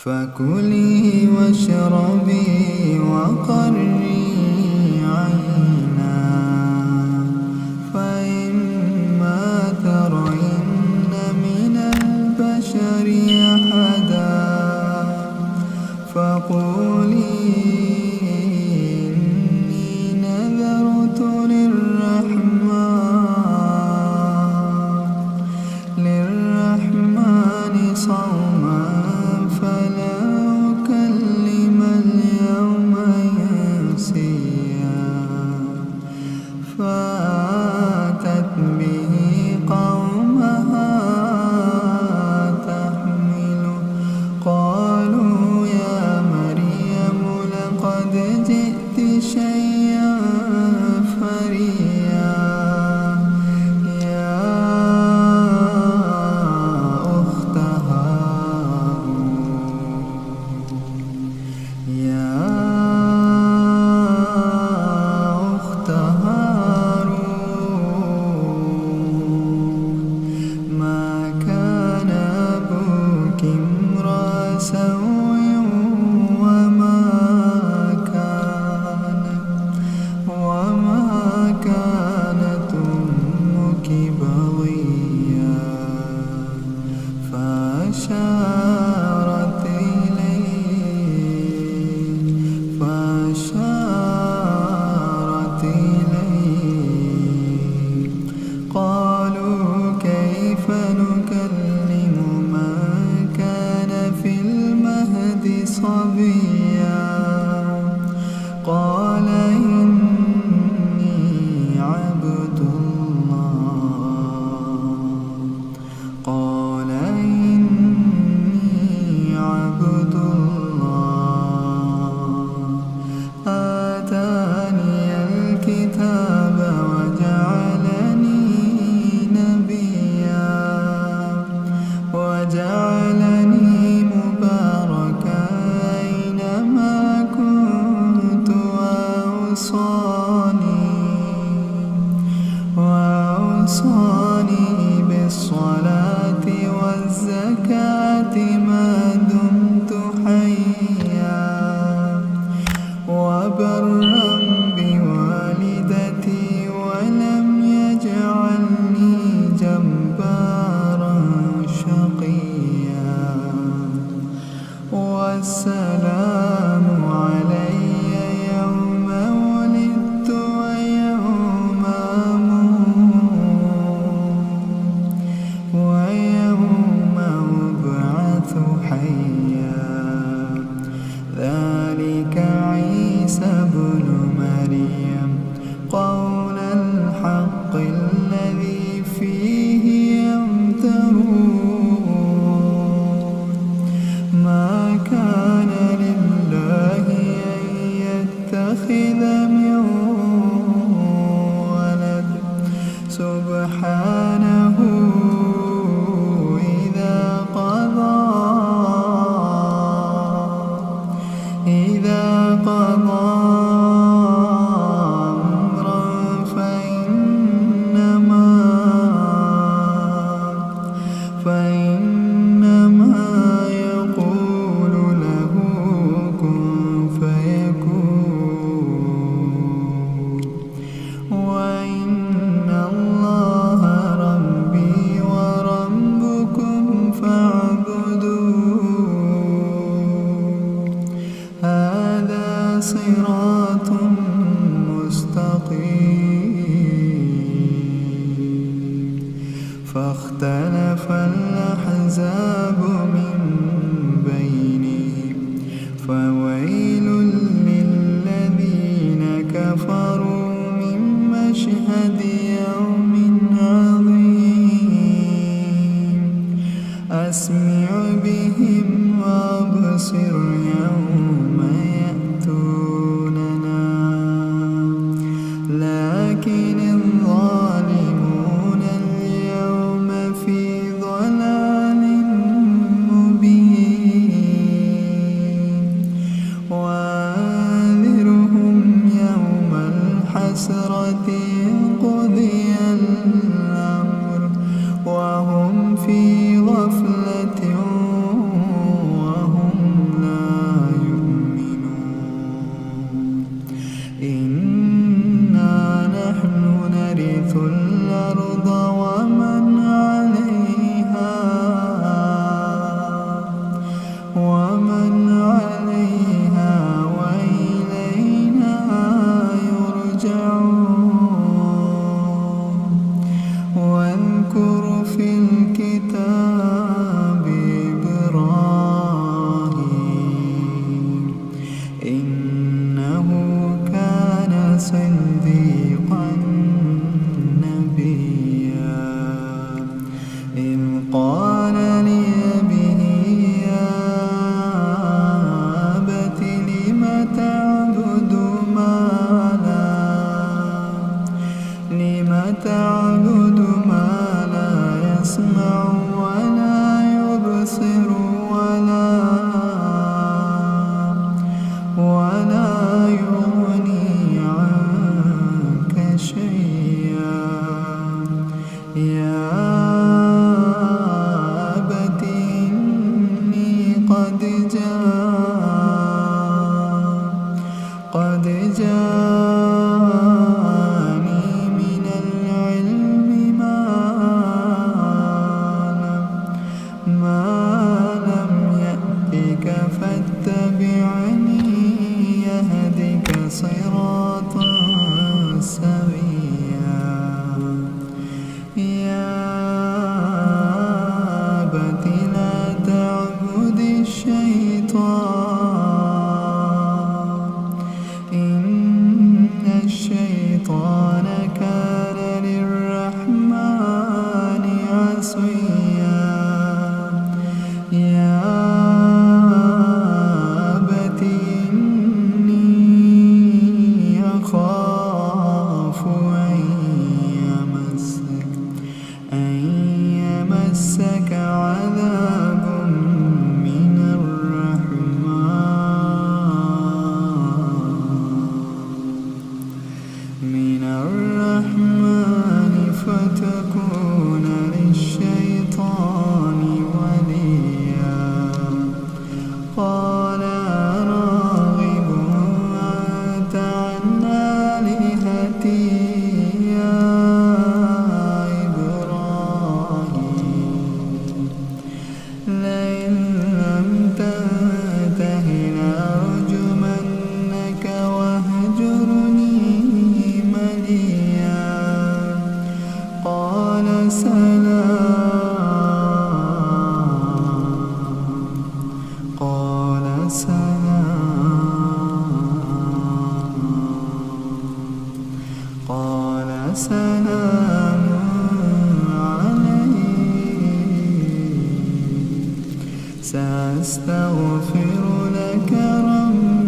فكلي واشربي وقري عينا، فإما ترين من البشر أحدا فقولي إني نذرت للرحمن صوما فلا أكلم اليوم إنسيا. فأتت به قومها تحمله قالوا يا مريم لقد جئت شيئا فريا. يا أخت هارون ما كان أبوك امرأ سوء وما كانت أمك بغيا. فأشارت إليه قالوا كيف نكلم من كان في المهد صبيا. قال إني عبد الله آتاني الكتاب وجعلني نبيا وجعلني مباركا أينما كنت وأوصاني بالصلاة والزكاة ما دمت حيا وبرا بوالدتي ولم يجعلني جبارا شقيا. والسلام علي يوم ولدت ويوم أموت ويوم أبعث حيا. ذلك عيسى بن مريم قول الحق الذي فيه يمترون. ما كان لله أن يتخذ من ولد سبحانه إذا قضى أمرا فإنما يقول له كن فيكون. ومن عليها وإلينا يرجعون واذكر في الكتاب إبراهيم إنه كان صديقا نبيا إذ قال لأبيه يا أبت لم تعبد ما لا يسمع ولا يبصر ولا يغني عنك شيئا يا أبت إني قد جاءني من العلم ما لم يأتك فاتبعني يهدك صراطا سويا يا أبت لا تعبد الشيطان إن الشيطان كان للرحمن عصيا يا أبت إني أخاف أن يمسك عذاب من الرحمن فتكون للشيطان وليا قال راغب أنت عن آلهتي يا إبراهيم لئن لم تنته لأرجمنك واهجرني مليا قال سلام عليك سأستغفر لك ربي